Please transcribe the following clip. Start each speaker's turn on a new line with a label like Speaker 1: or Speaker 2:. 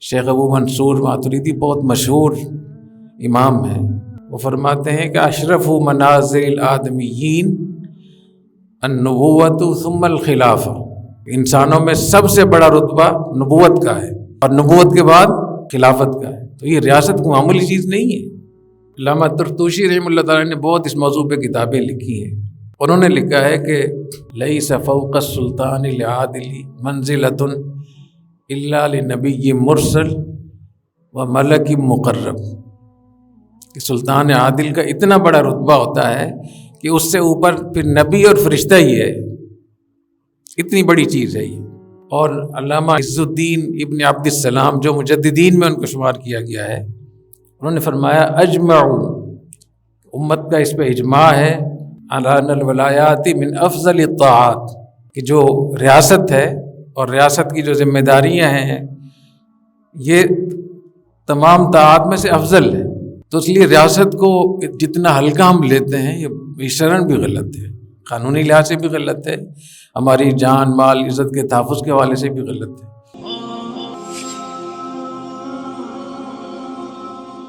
Speaker 1: شیخ ابو منصور ماتریدی بہت مشہور امام ہیں، وہ فرماتے ہیں کہ اشرف منازل الآدمیین النبوۃ ثم الخلافہ، انسانوں میں سب سے بڑا رتبہ نبوت کا ہے اور نبوت کے بعد خلافت کا ہے۔ تو یہ ریاست کو معمولی چیز نہیں ہے۔ علامہ طرطوشی رحمہ اللہ تعالیٰ نے بہت اس موضوع پہ کتابیں لکھی ہیں۔ انہوں نے لکھا ہے کہ لیس فوق السلطان العادل منزلۃ الا لنبی مرسل و ملک مقرب، کہ سلطان عادل کا اتنا بڑا رتبہ ہوتا ہے کہ اس سے اوپر پھر نبی اور فرشتہ ہی ہے، اتنی بڑی چیز ہے یہ۔ اور علامہ عز الدین ابن عبد السلام جو مجددین میں ان کو شمار کیا گیا ہے، انہوں نے فرمایا اجمعوا، امت کا اس پہ اجماع ہے، علی ان الولایات من افضل الطاعات، کہ جو ریاست ہے اور ریاست کی جو ذمہ داریاں ہیں یہ تمام طاعات میں سے افضل ہے۔ تو اس لیے ریاست کو جتنا ہلکا ہم لیتے ہیں یہ شرعاً بھی غلط ہے، قانونی لحاظ سے بھی غلط ہے، ہماری جان مال عزت کے تحفظ کے حوالے سے بھی غلط ہے۔